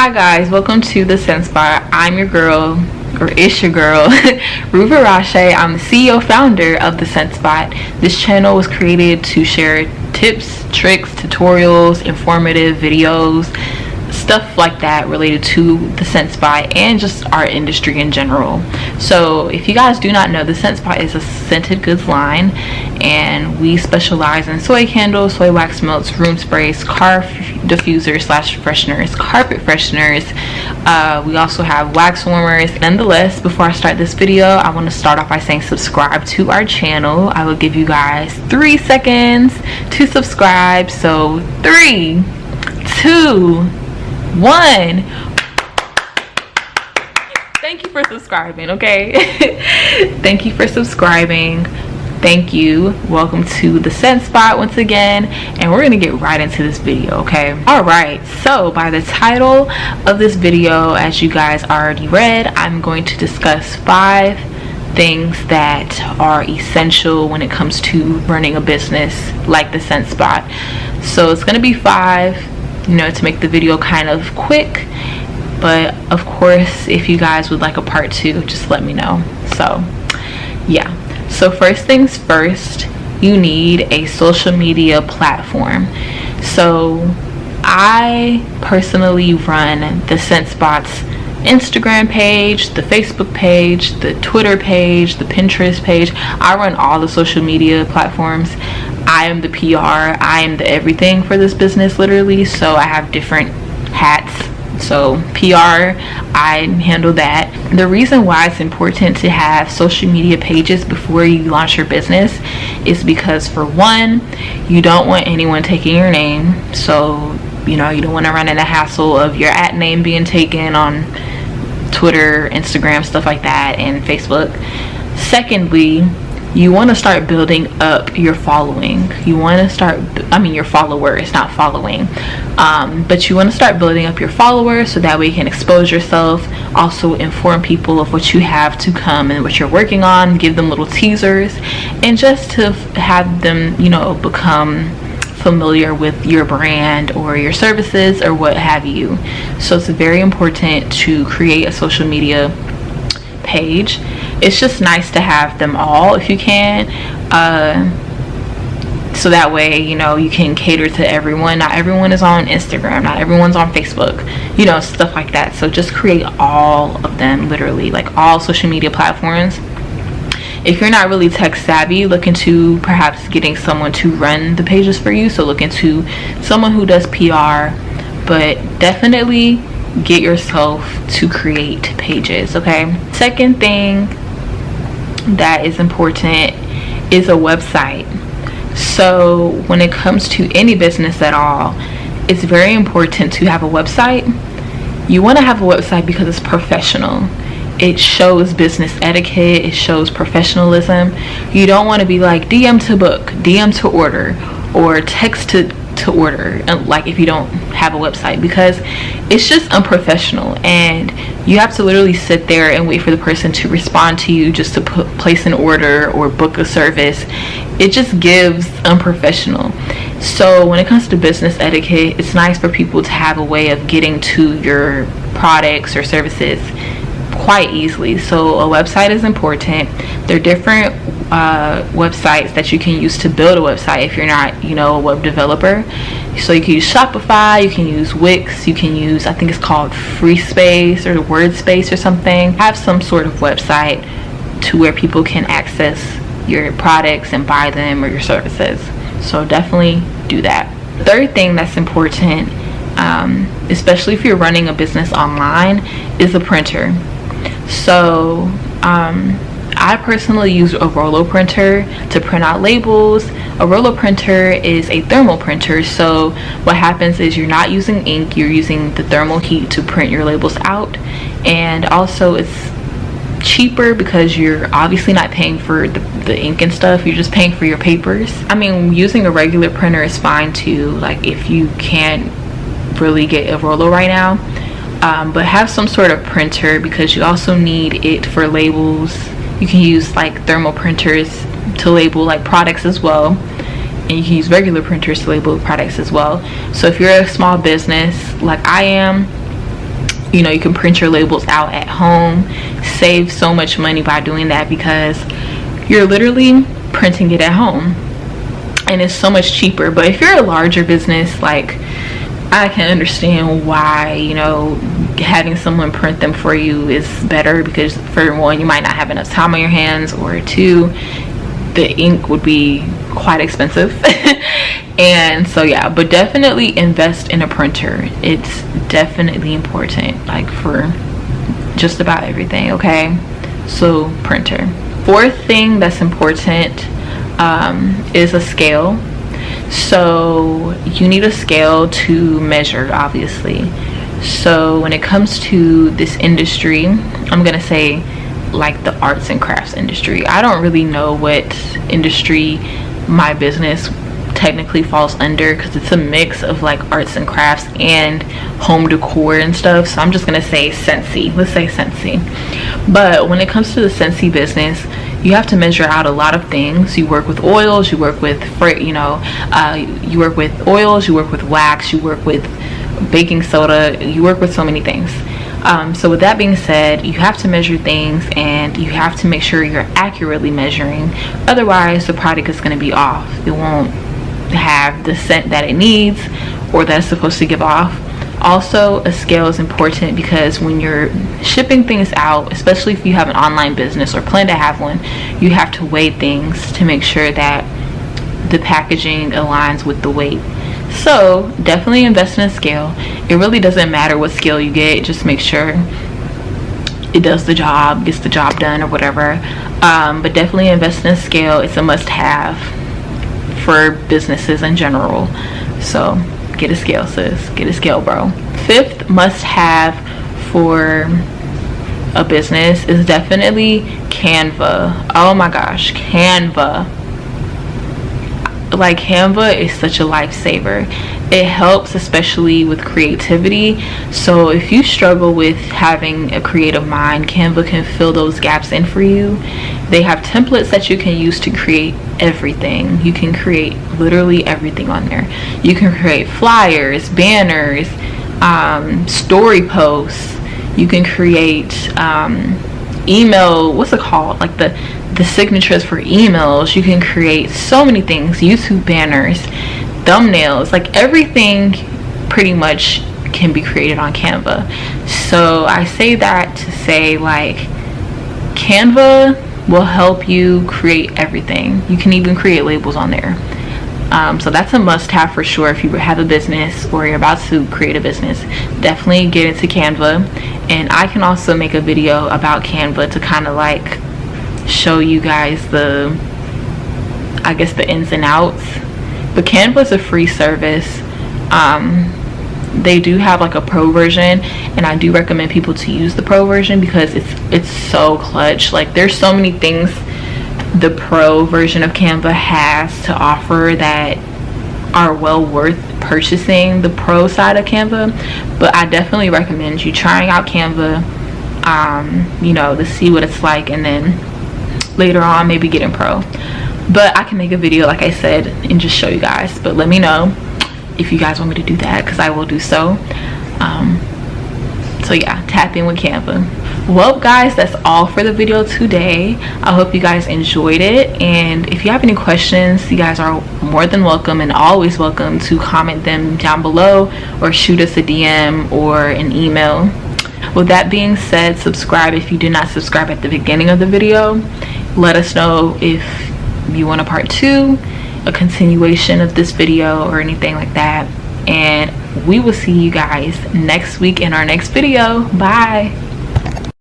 Hi guys, welcome to the Scent Spot. I'm your girl, or it's your girl, Ruva Rashe. I'm the CEO founder of the Scent Spot. This channel was created to share tips, tricks, tutorials, informative videos, stuff like that related to the Scent Spot and just our industry in general. So if you guys do not know, the Scent Spot is a scented goods line, and we specialize in soy candles, soy wax melts, room sprays, car diffusers / fresheners, carpet fresheners. We also have wax warmers. Nonetheless, before I start this video, I want to start off by saying subscribe to our channel. I will give you guys 3 seconds to subscribe. So 3, 2, 1. Thank you for subscribing, okay? Thank you for subscribing. Thank you. Welcome to the Scent Spot once again, and we're gonna get right into this video, okay? All right, so by the title of this video, as you guys already read, I'm going to discuss 5 things that are essential when it comes to running a business like the Scent Spot. So it's gonna be 5, to make the video kind of quick, but of course if you guys would like a part 2, just let me know. So yeah, so first things first, you need a social media platform. So I personally run the Scent Spot's Instagram page, the Facebook page, the Twitter page, the Pinterest page. I run all the social media platforms. I am the PR, I am the everything for this business, literally. So I have different hats. So PR, I handle that. The reason why it's important to have social media pages before you launch your business is because, for one, you don't want anyone taking your name. So you don't want to run into the hassle of your @ name being taken on Twitter, Instagram, stuff like that, and Facebook. Secondly, you want to start building up your following. You want to start, your followers, not following. But you want to start building up your followers so that way you can expose yourself, also inform people of what you have to come and what you're working on, give them little teasers, and just to have them, become familiar with your brand or your services or what have you. So it's very important to create a social media page. It's just nice to have them all if you can, so that way you can cater to everyone. Not everyone is on Instagram, not everyone's on Facebook, stuff like that. So just create all of them, literally, like all social media platforms. If you're not really tech savvy, look into perhaps getting someone to run the pages for you. So look into someone who does PR, but definitely get yourself to create pages, okay? Second thing that is important is a website. So when it comes to any business at all, it's very important to have a website. You want to have a website because it's professional. It shows business etiquette, it shows professionalism. You don't want to be like DM to book, DM to order, or text to order, like if you don't have a website, because it's just unprofessional, and you have to literally sit there and wait for the person to respond to you just to place an order or book a service. It just gives unprofessional. So when it comes to business etiquette, it's nice for people to have a way of getting to your products or services quite easily. So a website is important. There are different websites that you can use to build a website if you're not a web developer. So you can use Shopify, you can use Wix, you can use, I think it's called FreeSpace or WordSpace or something. Have some sort of website to where people can access your products and buy them or your services. So definitely do that. Third thing that's important, especially if you're running a business online, is a printer. So I personally use a Rollo printer to print out labels. A Rollo printer is a thermal printer, so what happens is you're not using ink, you're using the thermal heat to print your labels out. And also it's cheaper because you're obviously not paying for the ink and stuff, you're just paying for your papers. Using a regular printer is fine too, like if you can't really get a Rollo right now. But have some sort of printer because you also need it for labels. You can use like thermal printers to label like products as well, and you can use regular printers to label products as well. So if you're a small business like I am, You know, you can print your labels out at home, save so much money by doing that, because you're literally printing it at home and it's so much cheaper. But if you're a larger business, like, I can understand why, you know, having someone print them for you is better, because for one, you might not have enough time on your hands, or two, the ink would be quite expensive. And so yeah, but definitely invest in a printer. It's definitely important, like, for just about everything. Okay, so printer. Fourth thing that's important is a scale. So you need a scale to measure, obviously. So when it comes to this industry, I'm gonna say like the arts and crafts industry. I don't really know what industry my business technically falls under, because it's a mix of like arts and crafts and home decor and stuff. So I'm just gonna say Scentsy. Let's say Scentsy. But when it comes to the Scentsy business, you have to measure out a lot of things. You work with oils, you work with you work with oils, you work with wax, you work with baking soda, you work with so many things. So with that being said, you have to measure things, and you have to make sure you're accurately measuring. Otherwise, the product is going to be off. It won't have the scent that it needs or that it's supposed to give off. Also, a scale is important, because when you're shipping things out, especially if you have an online business or plan to have one, you have to weigh things to make sure that the packaging aligns with the weight. So definitely invest in a scale. It really doesn't matter what scale you get, just make sure it does the job, gets the job done, or whatever. But definitely invest in a scale. It's a must-have for businesses in general. So get a scale, sis. Get a scale, bro. Fifth must-have for a business is definitely Canva. Oh my gosh, Canva. Like, Canva is such a lifesaver. It helps especially with creativity. So if you struggle with having a creative mind, Canva can fill those gaps in for you. They have templates that you can use to create everything. You can create literally everything on there. You can create flyers, banners, story posts. You can create email, what's it called, like the signatures for emails. You can create so many things, YouTube banners, thumbnails, like everything pretty much can be created on Canva. So I say that to say, like, Canva will help you create everything. You can even create labels on there. So that's a must-have for sure. If you have a business or you're about to create a business, definitely get into Canva. And I can also make a video about Canva to kind of like show you guys the, I guess, the ins and outs. But Canva is a free service. They do have like a pro version, and I do recommend people to use the pro version because it's so clutch. Like, there's so many things the pro version of Canva has to offer that are well worth purchasing the pro side of Canva. But I definitely recommend you trying out Canva, you know, to see what it's like, and then later on maybe getting pro. But I can make a video, like I said, and just show you guys. But let me know if you guys want me to do that, because I will do so. So yeah, tap in with Canva. Well guys, that's all for the video today. I hope you guys enjoyed it, and if you have any questions, you guys are more than welcome and always welcome to comment them down below or shoot us a DM or an email. With that being said, subscribe if you did not subscribe at the beginning of the video. Let us know if you want a part 2, a continuation of this video, or anything like that. And we will see you guys next week in our next video. Bye.